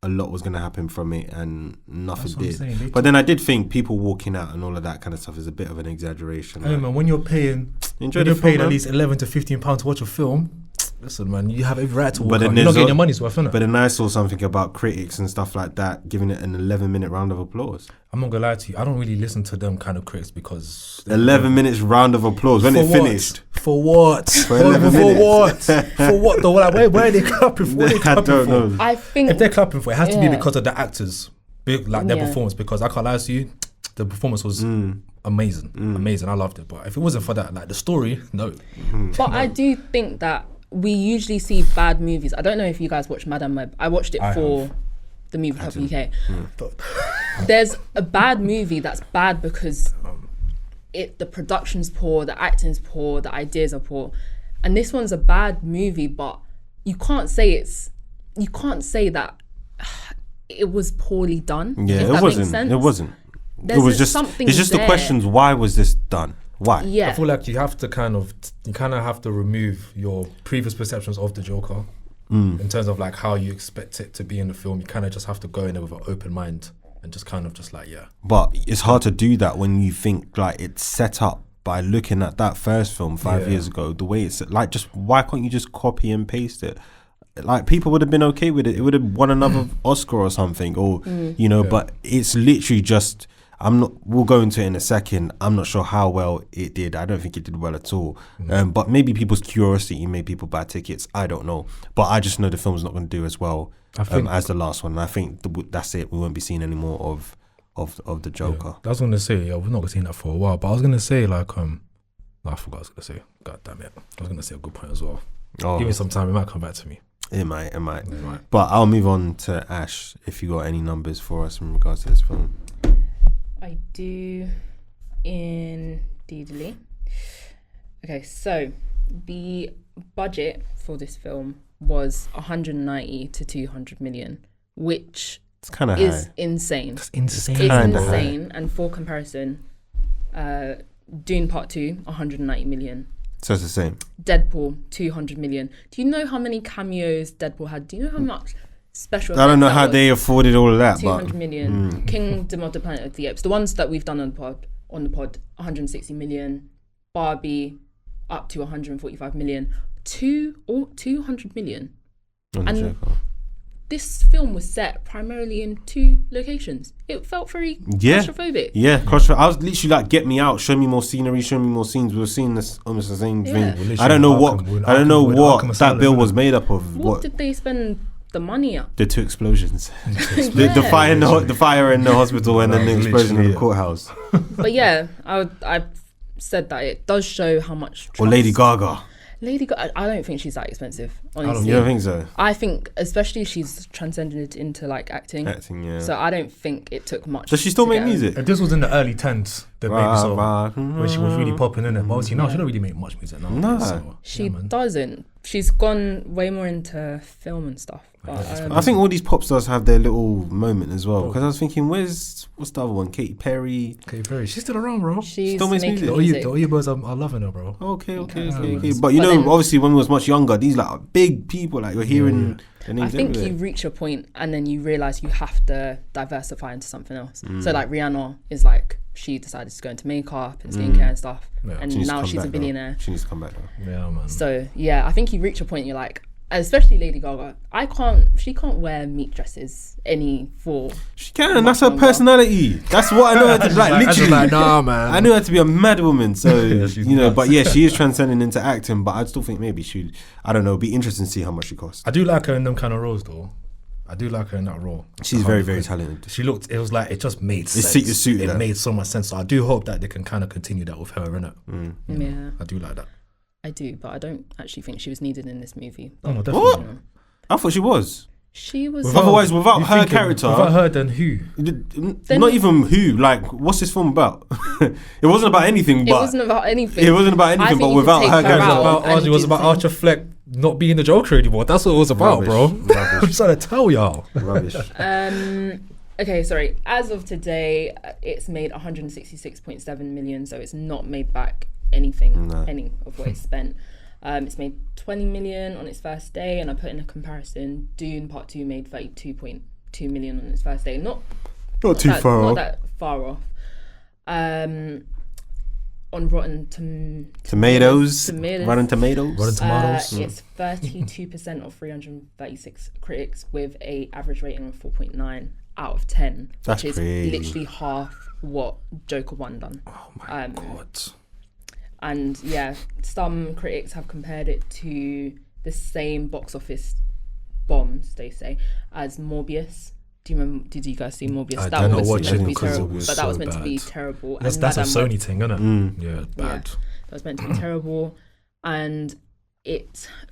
a lot was going to happen from it and nothing That's what I'm did. saying. They But then I did think people walking out and all of that kind of stuff is a bit of an exaggeration. Hey man, when you're paying, Enjoy when the you're paying film, at man. least £11 to £15 to watch a film, listen, man, you have every right to walk But then out. You're not there's getting al- your money's worth, innit? But then I saw something about critics and stuff like that, giving it an 11-minute round of applause. I'm not gonna lie to you. I don't really listen to them kind of critics because 11 minutes round of applause when For it what? finished. For what? For 11 For minutes. what? For what though? Like, where are they clapping for? What are they I clapping don't for? know. I think If they're clapping for it, it has to be Yeah. because of the actors, like their Yeah. performance. Because I can't lie to you, the performance was amazing, amazing. I loved it. But if it wasn't for that, like the story, no. But I do think that we usually see bad movies. I don't know if you guys watch Madame Web. I watched it I for have. the movie Club UK. There's a bad movie that's bad because the production's poor, the acting's poor, the ideas are poor. And this one's a bad movie, but you can't say that it was poorly done. Yeah, if it that makes wasn't. sense. It wasn't. There's it was just just. something It's just the there. questions. Why was this done? Why? Yeah. I feel like you have to kind of have to remove your previous perceptions of the Joker in terms of like how you expect it to be in the film. You kind of just have to go in there with an open mind and just kind of just like, yeah. But it's hard to do that when you think like it's set up by looking at that first film 5 years ago. The way it's like, just why can't you just copy and paste it? Like people would have been okay with it. It would have won another Oscar or something, or you know. But it's literally just. We'll go into it in a second. I'm not sure how well it did. I don't think it did well at all. But maybe people's curiosity made people buy tickets. I don't know. But I just know the film's not going to do as well as the last one. And I think that's it. We won't be seeing any more of the Joker. I was gonna say, we're not gonna see that for a while. But I was gonna say like, I forgot what I was gonna say. God damn it! I was gonna say a good point as well. Oh, Give me some time. It might come back to me. it might. But I'll move on to Ash. If you got any numbers for us in regards to this film. I do indeedly. Okay, so the budget for this film was 190 to 200 million, which It's kind of is high. insane. It's insane. It's Kinda insane. And for comparison, Dune Part 2, 190 million. So it's the same. Deadpool, 200 million. Do you know how many cameos Deadpool had? Do you know how much special I don't effects know that how was? they afforded all of that, 200 but million. Kingdom of the Planet of the Apes, the ones that we've done on the pod, 160 million. Barbie, up to 145 million. 200 million. on the And Joker. This film was set primarily in 2 locations. It felt very Yeah. claustrophobic. Yeah, I was literally like, get me out, show me more scenery, show me more scenes. We were seeing this almost the same Yeah. thing. I don't know what Arkham that Asylum, bill innit? was made up of. What did they spend the money on? The 2 explosions, the Yeah. fire the fire in the hospital, and then the Literally, explosion in the yeah. courthouse. But yeah, I said that it does show how much Or Lady trust- Gaga. Lady Gaga, I don't think she's that expensive, honestly. You don't think so? I think, especially she's transcended into like acting. Acting, yeah. So I don't think it took much. Does she still to make get her. music? And this was in the early 10s, the baby song, when she was really popping in it. But obviously now she don't really make much music now. No. So, She yeah, man. doesn't. She's gone way more into film and stuff. But, I think all these pop stars have their little moment as well. Because I was thinking, what's the other one? Katy Perry. Katy Perry, she's still around, bro. she's still makes making music. The music. Oyibos are loving her, bro. Okay. man. But you But know, then- obviously, when we was much younger, these like big people, like you're hearing their I names think everywhere. you reach a point and then you realize you have to diversify into something else. Mm. So like Rihanna is like, she decided to go into makeup and skincare and stuff. Yeah. And She needs to now come she's a back, though. billionaire. She needs to come back though. Yeah, man. So yeah, I think you reach a point you're like, especially Lady Gaga, she can't wear meat dresses for She can. That's her personality. That's what I know her to like. I just Literally, like, nah, man. I knew her to be a mad woman. So Yeah, she's you know, nuts. but yeah, she is transcending into acting. But I still think maybe she. I don't know. It'd be interesting to see how much she costs. I do like her in them kind of roles, though. I do like her in that role. She's very, very talented. She looked. It was like it just made sense. It suited It her. made so much sense. So I do hope that they can kind of continue that with her, innit? Yeah, I do like that. I do, but I don't actually think she was needed in this movie. Oh no, What? definitely. I thought she was. She was. Otherwise, without You her thinking, character, without her, then who? not even who. Like, what's this film about? It wasn't about anything. It But wasn't about anything. it wasn't about I anything. think But you could without take her her character, out. About and Archie, it was do about the Archer Fleck not being the Joker anymore. That's what it was about, bro. Rubbish. I'm trying to tell y'all. rubbish. Okay, sorry. As of today, it's made 166.7 million, so it's not made back anything, No. any of what it's spent. It's made 20 million on its first day, and I put in a comparison. Dune Part 2 made 32.2 million on its first day. Not Not that far off. On Rotten Tomatoes. Tomatoes. Rotten Tomatoes. Rotten Tomatoes. It's 32% of 336 critics with a average rating of 4.9 out of 10, That's which is crazy. literally half what Joker 1 done. Oh my god. And yeah, some critics have compared it to the same box office bombs, they say, as Morbius. Do you remember? Did you guys see Morbius? I That did not was watch meant it to be because it terrible, was but that so was meant to be bad. terrible. That's And a Madame Sony Web- thing, isn't it? Mm. Yeah, bad. that was meant to be terrible. And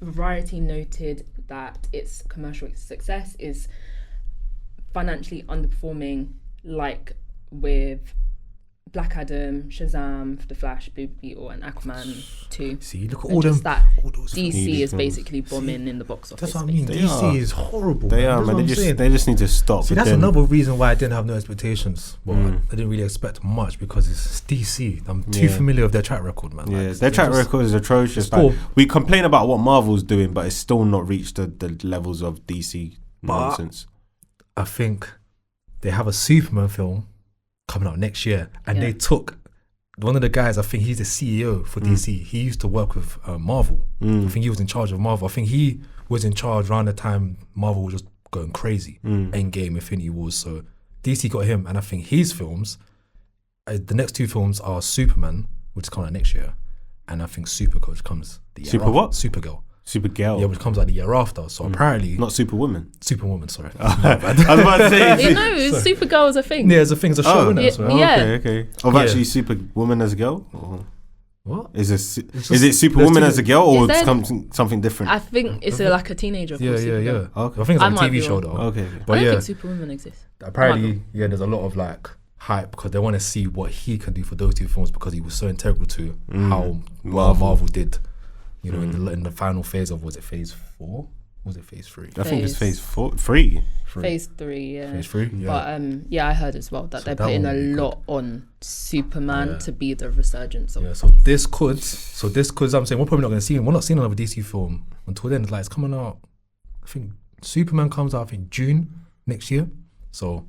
Variety noted that its commercial success is financially underperforming, like with Black Adam, Shazam, The Flash, Blue Beetle, and Aquaman 2. See, look at And all them. just that all those DC Needy is films. basically bombing in the box office. That's what I mean. They DC are. is horrible. They man. are, That's man. what I'm saying. They just need to stop. See, with that's them. another reason why I didn't have no expectations. Well, Mm. I didn't really expect much because it's DC. I'm too Yeah. familiar with their track record, man. Yeah, Like, their track just- record is atrocious. it's cool. Like, we complain about what Marvel's doing, but it's still not reached the levels of DC But- nonsense. I think they have a Superman film coming out next year, and Yeah. they took one of the guys. I think he's the CEO for DC. He used to work with Marvel. I think he was in charge of Marvel. I think he was in charge around the time Marvel was just going crazy. Endgame, Infinity Wars. So DC got him, and I think his films, the next two films are Superman, which is coming out next year, and I think Supergirl, which comes the year Super after. what? Supergirl. Supergirl, Yeah, which comes out the year after. So apparently, not Superwoman. Superwoman. Sorry. I was about to say. You know, Supergirl is a thing. Yeah, it's a thing. It's a show, Oh. innit? Yeah, So- yeah. Okay. Of Yeah. actually Superwoman as a girl? Or What? is it just- is it Superwoman there's as a girl or Is there- something different? I think it's like a teenager. Yeah, called yeah, Supergirl. yeah. Okay. I think it's I like a might TV be show wrong. though. Okay. But I don't yeah, think Superwoman exists. apparently, yeah, there's a lot of like hype because they want to see what he can do for those two films because he was so integral to how Marvel did. You know, in the final phase of, was it phase 4? Was it phase 3? I think it's Phase- phase 3. Phase 3, yeah. Phase 3, yeah. But yeah, I heard as well that So they're that putting a will be good. lot on Superman Yeah. to be the resurgence of. Yeah, so this could, I'm saying we're probably not going to see, we're not seeing another DC film until then. It's like, it's coming out, I think Superman comes out, I think June next year. So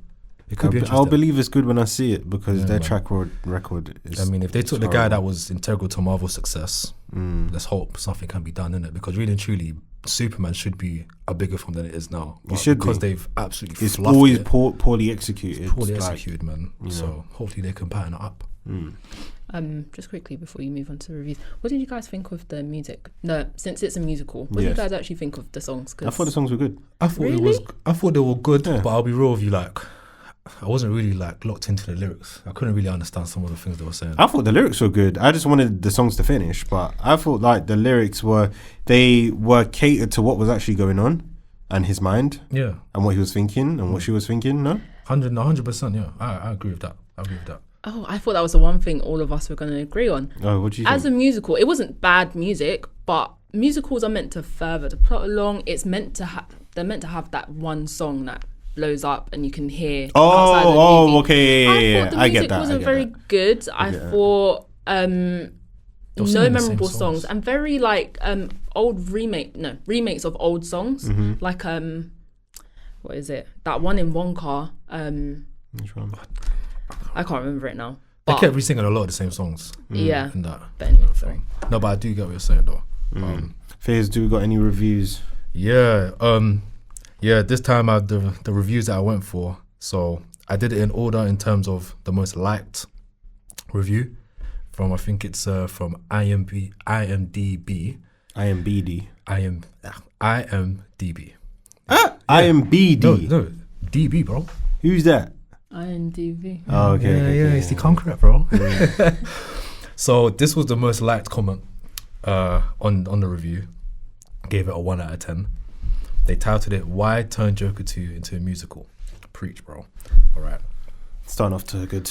it could be interesting. I'll believe it's good when I see it because Yeah, their man. track record is. I mean, if they took the it's guy that horrible. was integral to Marvel's success, let's hope something can be done in it. Because really and truly, Superman should be a bigger film than it is now. But should because be. they've absolutely It's fluffed always it, poorly executed. poorly like, executed, man. So hopefully they can pattern it up. Just quickly before you move on to the reviews, what did you guys think of the music? No, since it's a musical, what did you Yes. guys actually think of the songs? I thought the songs were good. I thought Really? I thought they were good, Yeah. but I'll be real with you, like I wasn't really like locked into the lyrics. I couldn't really understand some of the things they were saying. I thought the lyrics were good. I just wanted the songs to finish, but I thought like the lyrics were catered to what was actually going on and his mind Yeah, and what he was thinking and what she was thinking. No, 100%. Yeah, I agree with that. I agree with that. Oh, I thought that was the one thing all of us were going to agree on. oh, what do you As think? a musical, it wasn't bad music, but musicals are meant to further the plot along. It's meant to they're meant to have that one song that blows up and you can hear outside the movie. Okay, yeah. I thought the I get music that. wasn't I get very that. good. I thought were no singing the same memorable songs. songs and very like old remakes of old songs. Mm-hmm. Like what is it? That one in Wonka. Which one? I can't remember it now. They But kept re-singing a lot of the same songs. yeah. In that. But anyway, sorry. No, but I do get what you're saying though. Faiz, do we got any reviews? Yeah, this time I had the reviews that I went for. So I did it in order in terms of the most liked review from, I think it's from IMDb. IMBD. IMDb. IMBD. No, DB, bro. Who's that? IMDb. Oh, okay. Yeah, it's the concrete, bro. So this was the most liked comment on the review. Gave it a 1 out of 10. They titled it, "Why Turn Joker 2 into a Musical?" Preach, bro. All right. Starting off to a good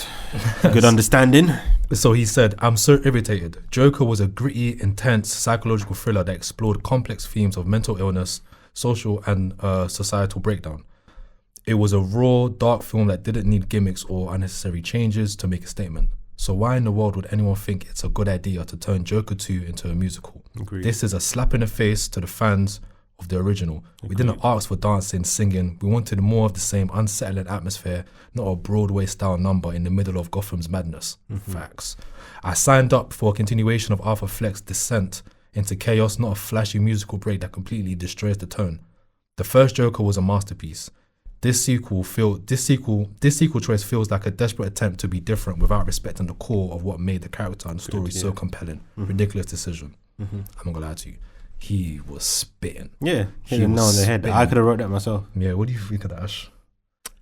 understanding. So he said, "I'm so irritated. Joker was a gritty, intense psychological thriller that explored complex themes of mental illness, social and societal breakdown. It was a raw, dark film that didn't need gimmicks or unnecessary changes to make a statement. So why in the world would anyone think it's a good idea to turn Joker 2 into a musical? Agreed. This is a slap in the face to the fans of the original. We didn't ask for dancing, singing. We wanted more of the same unsettling atmosphere, not a Broadway-style number in the middle of Gotham's madness." Facts. "I signed up for a continuation of Arthur Fleck's descent into chaos, not a flashy musical break that completely destroys the tone. The first Joker was a masterpiece. This sequel choice feels like a desperate attempt to be different without respecting the core of what made the character and story so compelling. Ridiculous decision." I'm not gonna lie to you. He was spitting. Yeah, He hit him was on the head. spitting. I could have wrote that myself. Yeah, what do you think of that, Ash?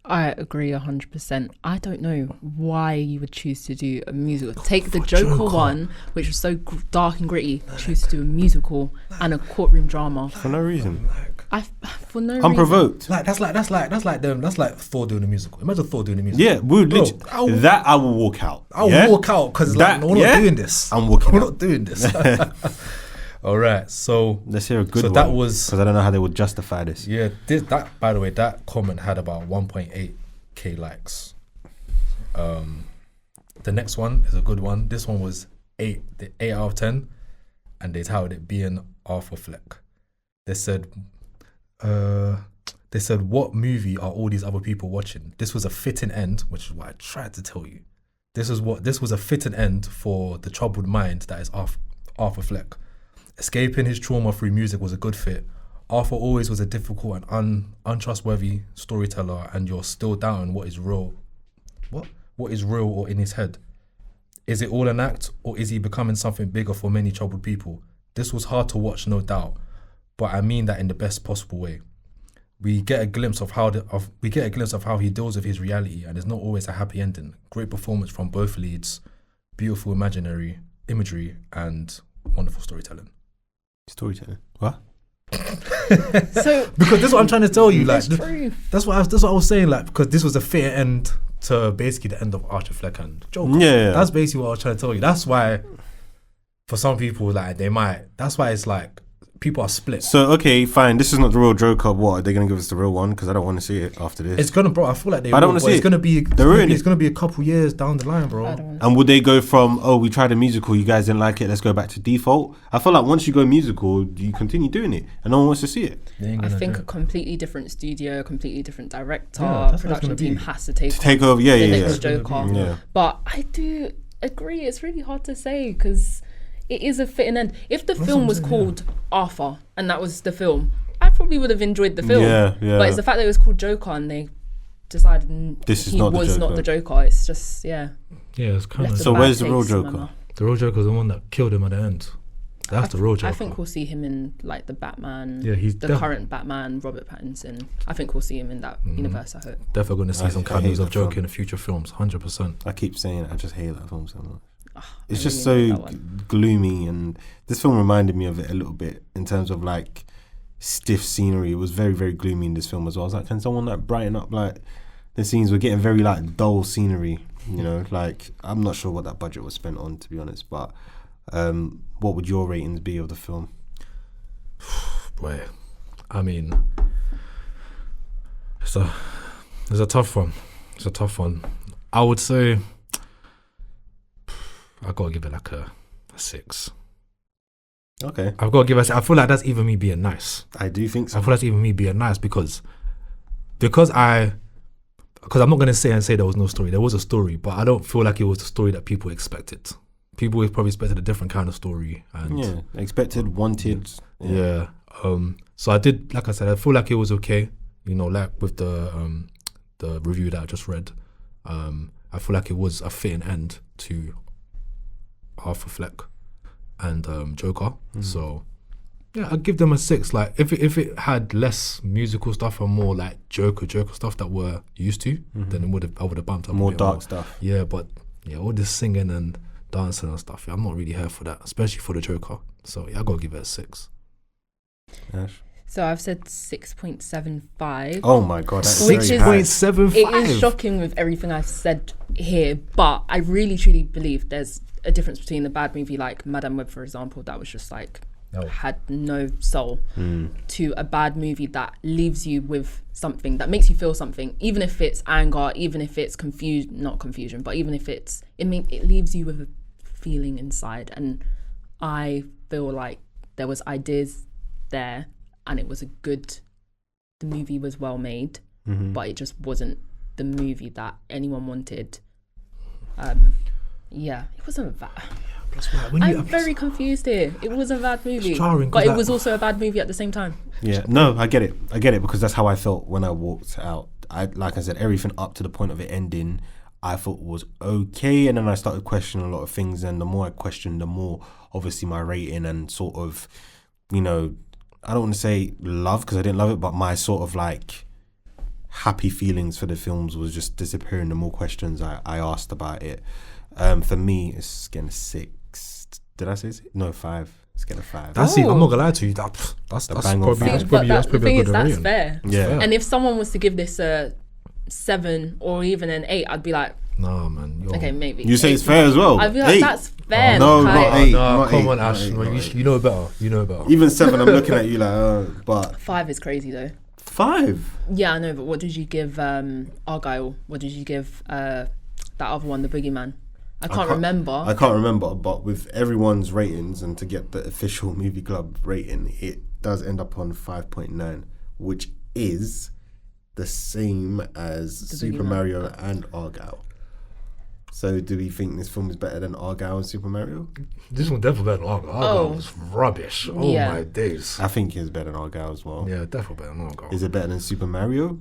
I agree 100%. I don't know why you would choose to do a musical. Take the Joker one, which was so dark and gritty, choose to do a musical and a courtroom drama. For no reason. For no reason. Unprovoked. Like that's like Thor doing a musical. Imagine Thor doing a musical. Yeah, we would Bro, literally, that I will walk out. I'll yeah? walk out because like, That- no, we're yeah? not doing this. I'm walking We're out. not doing this. All right, so Let's hear a good So one. that was- because I don't know how they would justify this. yeah, that by the way, that comment had about 1.8k likes. The next one is a good one. This one was 8 out of 10, and they titled it "Being Arthur Fleck." They said, "What movie are all these other people watching?" This was a fitting end, which is what I tried to tell you. This was a fitting end for the troubled mind that is Arthur Fleck. Escaping his trauma through music was a good fit. Arthur always was a difficult and untrustworthy storyteller, and you're still doubting what is real. What is real or in his head? Is it all an act, or is he becoming something bigger for many troubled people? This was hard to watch, no doubt, but I mean that in the best possible way. We get a glimpse of how he deals with his reality, and it's not always a happy ending. Great performance from both leads, beautiful imagery, and wonderful storytelling. Storytelling. What? So Because that's what I'm trying to tell you. Like it's true. that's what I was saying. Like because this was a fair end to basically the end of Arthur Fleck and Joker. Yeah. That's basically what I was trying to tell you. That's why for some people like they might. That's why it's like people are split. So okay, fine. This is not the real Joker. What are they gonna give us the real one? Because I don't want to see it after this. It's gonna, bro. I feel like they. I don't will, wanna but see it's it. gonna be. ruining It's it. gonna be a couple years down the line, bro. I don't want And would they go from, oh, we tried a musical, you guys didn't like it, let's go back to default? I feel like once you go musical, you continue doing it, and no one wants to see it. They ain't I gonna think do a it. completely different studio, a completely different director, Yeah, that's what it's production gonna team be. has to take Take over, yeah, the yeah, next yeah. Joker. Yeah. But I do agree, it's really hard to say because it is a fitting end. If the That's film what was I'm saying, called Arthur and that was the film, I probably would have enjoyed the film. Yeah, yeah. But it's the fact that it was called Joker and they decided This is he not the was not Joker. the Joker. It's just, yeah. Yeah, it's kind left of. a So bad where's the real taste in my Joker? mouth. The real Joker's the one that killed him at the end. That's the real Joker. I think we'll see him in like the Batman, Yeah, he's the def- current Batman, Robert Pattinson. I think we'll see him in that universe, I hope. definitely going to see I- some I cameos hate of that Joker film. in the future films. 100%. I keep saying it, I just hate that film so much. It's I just really so enjoyed that one. gloomy, and this film reminded me of it a little bit in terms of like stiff scenery. It was very, very gloomy in this film as well. I was like, can someone like brighten up like the scenes? We're getting very like dull scenery, you know, like I'm not sure what that budget was spent on, to be honest, but what would your ratings be of the film? Boy, I mean, it's a tough one. It's a tough one. I would say I gotta give it like a 6. Okay, I've got to give it. I feel like that's even me being nice. I do think I so. feel that's even me being nice because I'm not gonna say there was no story. There was a story, but I don't feel like it was the story that people expected. People probably expected a different kind of story, and Yeah, expected, wanted. yeah. So I did, like I said, I feel like it was okay. You know, like with the review that I just read, I feel like it was a fitting end to Arthur Fleck and Joker. So yeah, I'd give them a 6. Like if it had less musical stuff and more like Joker stuff that we're used to, then I would have bumped up More a bit dark stuff. Yeah, but yeah, all this singing and dancing and stuff, I'm not really here for that, especially for the Joker. So yeah, I gotta give it a 6. Ash? So I've said 6.75. Oh my god, that's Which very is- high. 6.75. It is shocking with everything I've said here, but I really truly believe there's a difference between a bad movie like Madame Web, for example, that was just like No. had no soul, to a bad movie that leaves you with something that makes you feel something, even if it's anger, even if it's not confusion, but even if it leaves you with a feeling inside. And I feel like there was ideas there, and it was the movie was well made, but it just wasn't the movie that anyone wanted. Yeah, it wasn't bad. I'm very confused here. It was a bad movie, jarring, 'cause but it like- was also a bad movie at the same time. Yeah, no, I get it because that's how I felt when I walked out. Like I said, everything up to the point of it ending, I thought was okay, and then I started questioning a lot of things, and the more I questioned, the more obviously my rating and sort of, you know, I don't want to say love because I didn't love it, but my sort of like happy feelings for the films was just disappearing. The more questions I asked about it, for me, it's getting a 6. Did I say 6? No, 5. Let's get a 5. That's it. I'm not gonna lie to you. That's bang on probably five. that's probably the thing a is, good that's rating. fair. Yeah. And if someone was to give this a 7 or even an 8, I'd be like, Nah, man. Yo. okay, maybe. You say it's 8. fair as well. I'd be like, 8. that's fair. No, like, not 8. No, not come 8, on, not Ash. 8, man, not 8. you know better. You know better. Even 7, I'm looking at you like, but 5 is crazy though. 5. Yeah, I know, but what did you give Argyle? What did you give that other one, the Boogeyman? I can't remember. I can't remember, but with everyone's ratings and to get the official movie club rating, it does end up on 5.9, which is the same as Super Boogeyman. Mario and Argyle. So do we think this film is better than Argyle and Super Mario? This one definitely better than Argyle. Argyle was rubbish. Oh Yeah. my days. I think it's better than Argyle as well. Yeah, definitely better than Argyle. Is it better than Super Mario?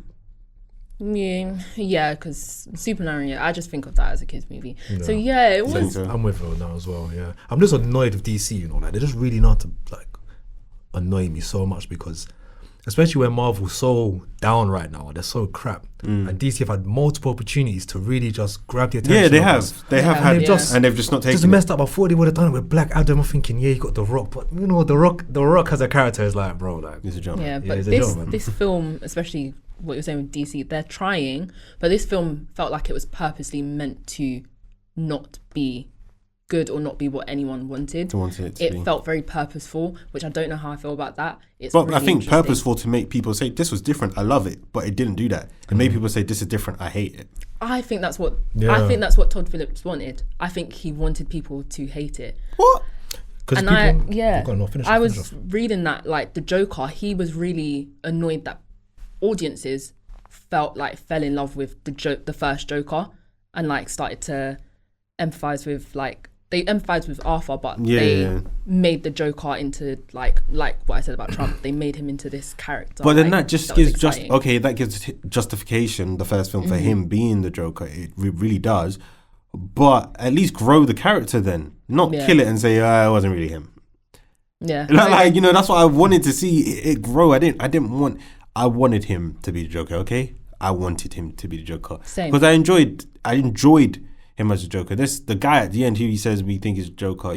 Yeah, because Super Mario, I just think of that as a kids movie. So yeah, it Think was. so? I'm with her now as well. Yeah, I'm just annoyed with DC. You know, like they're just really not to like annoy me so much because, especially when Marvel's so down right now, they're so crap, and DC have had multiple opportunities to really just grab the attention. Yeah, they of have. us. They have Yeah. had, They've just- and they've just not taken Just it. messed up. I thought they would have done it with Black Adam. I'm thinking, yeah, you got The Rock, but you know, The Rock as a character is like, bro, like, It's a jump. Yeah, Yeah, but it's a this joke, man. this film, especially what you're saying with DC, they're trying, but this film felt like it was purposely meant to not be good or not be what anyone wanted. To want it to be. It felt very purposeful, which I don't know how I feel about that. It's But really I think interesting. purposeful to make people say this was different. I love it, but it didn't do that. It made people say this is different. I hate it. I think that's what Yeah. I think that's what Todd Phillips wanted. I think he wanted people to hate it. What? because And people. I Oh, go on, no, finish I off, was finish off. reading that like the Joker, he was really annoyed that audiences fell in love with the first Joker and like started to empathize with they empathized with Arthur, but they Yeah. made the Joker into like what I said about Trump. They made him into this character. But then like, that just was gives exciting. that gives justification. The first film for him being the Joker, it really does. But at least grow the character then, not Yeah. kill it and say it wasn't really him. Yeah, Like that's what I wanted to see it grow. I wanted him to be the Joker. Okay, I wanted him to be the Joker Same. because I enjoyed him as a Joker. The guy at the end who he says we think is Joker,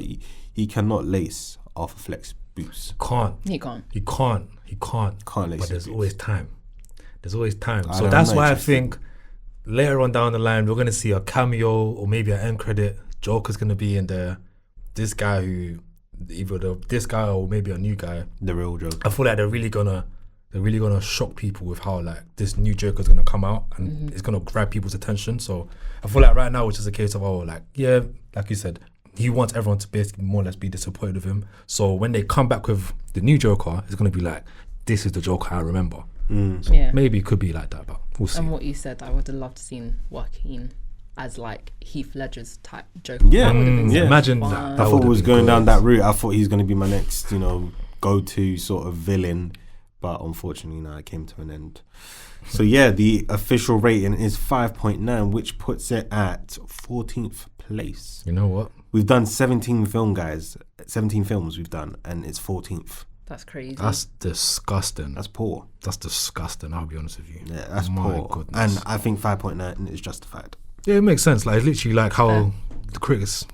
he cannot lace Arthur Fleck's boots. Can't. he can't. He can't. Can't lace But his there's boots. always time. There's always time. I So don't that's know, why I it's just- think later on down the line we're gonna see a cameo or maybe an end credit. Joker's gonna be in there. This guy who this guy or maybe a new guy. The real Joker. I feel like they're really gonna shock people with how like this new Joker's gonna come out and it's gonna grab people's attention. So I feel like right now it's just a case of like you said, he wants everyone to basically more or less be disappointed with him. So when they come back with the new Joker, it's gonna be like, this is the Joker I remember. So Yeah. maybe it could be like that, but we'll see. And what you said, I would have loved to seen Joaquin as like Heath Ledger's type Joker. Yeah, That would have been yeah. so Imagine fun. that. I That thought it would've was been going down good. that route. I thought he's going to be my next, go-to sort of villain. But unfortunately, now it came to an end. So yeah, the official rating is 5.9, which puts it at 14th place. You know what? We've done 17 films we've done, and it's 14th. That's crazy. That's disgusting. That's poor. That's disgusting. I'll be honest with you. Yeah, that's My poor. goodness. And I think 5.9 is justified. Yeah, it makes sense. Like it's literally like how the critics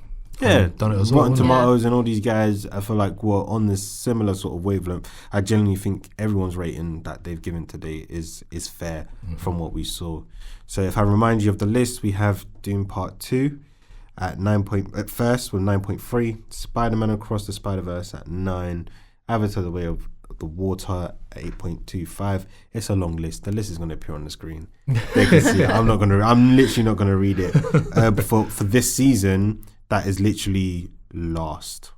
Yeah, done it as well. Rotten isn't it? Tomatoes and all these guys, I feel like were on this similar sort of wavelength. I genuinely think everyone's rating that they've given today is fair from what we saw. So if I remind you of the list, we have Doom Part 2 at 9.3, Spider-Man Across the Spider-Verse at 9, Avatar: The Way of the Water at 8.25. It's a long list. The list is going to appear on the screen. They can see it. I'm literally not going to read it. But for this season, that is literally last.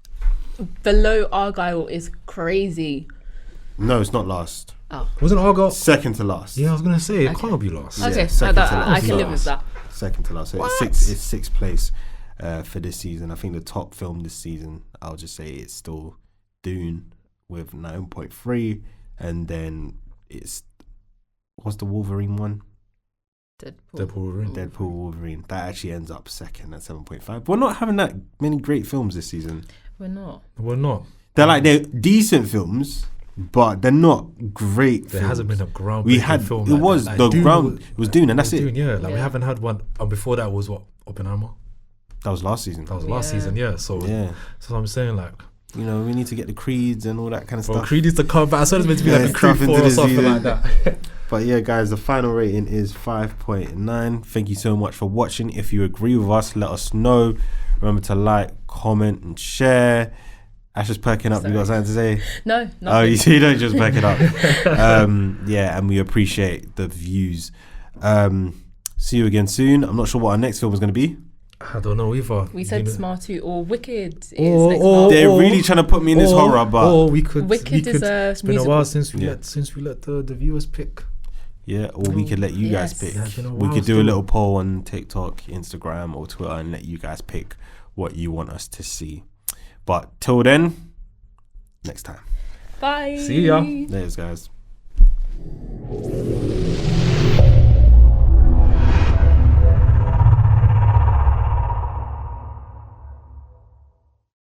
Below Argyle is crazy. No, it's not last. Wasn't Argyle? Second to last. Yeah, I was gonna say it can't be last. Yeah, Okay, second to I last. can live with that. Second to last. So What? it's sixth place for this season. I think the top film this season, I'll just say it's still Dune with 9.3, and then what's the Wolverine one? Deadpool Wolverine. Deadpool Wolverine. That actually ends up second at 7.5. We're not having that many great films this season. We're not. We're not. They're decent films, but they're not great There films. hasn't been a groundbreaking We had film. it like was that. the Like Dune ground. It was Dune, and that's Dune, it. yeah. Like we Yeah. haven't had one. And before that was what Oppenheimer. That was last season. That was last Yeah. season. Yeah. So Yeah. so I'm saying like You know, we need to get the creeds and all that kind of Bro, stuff. Creed is to come back. I thought it was meant to be Yeah, like a Creed stuff 4 into or the something season. like that. But yeah, guys, the final rating is 5.9. Thank you so much for watching. If you agree with us, let us know. Remember to like, comment, and share. Ash is perking up. You got something to say? No, Oh, nothing. you don't just back it up. Yeah, and we appreciate the views. See you again soon. I'm not sure what our next film is going to be. I don't know either. We said You know- Smartu or Wicked is Or- next or- month. They're really trying to put me in this horror, but or we could. Wicked is a It's been a musical. while since we Yeah. let the viewers pick. yeah, or we could let you guys Yes. pick. Yeah, it's been a We while could do a still. little poll on TikTok, Instagram, or Twitter and let you guys pick what you want us to see. But till then, next time. Bye. See ya. There's guys.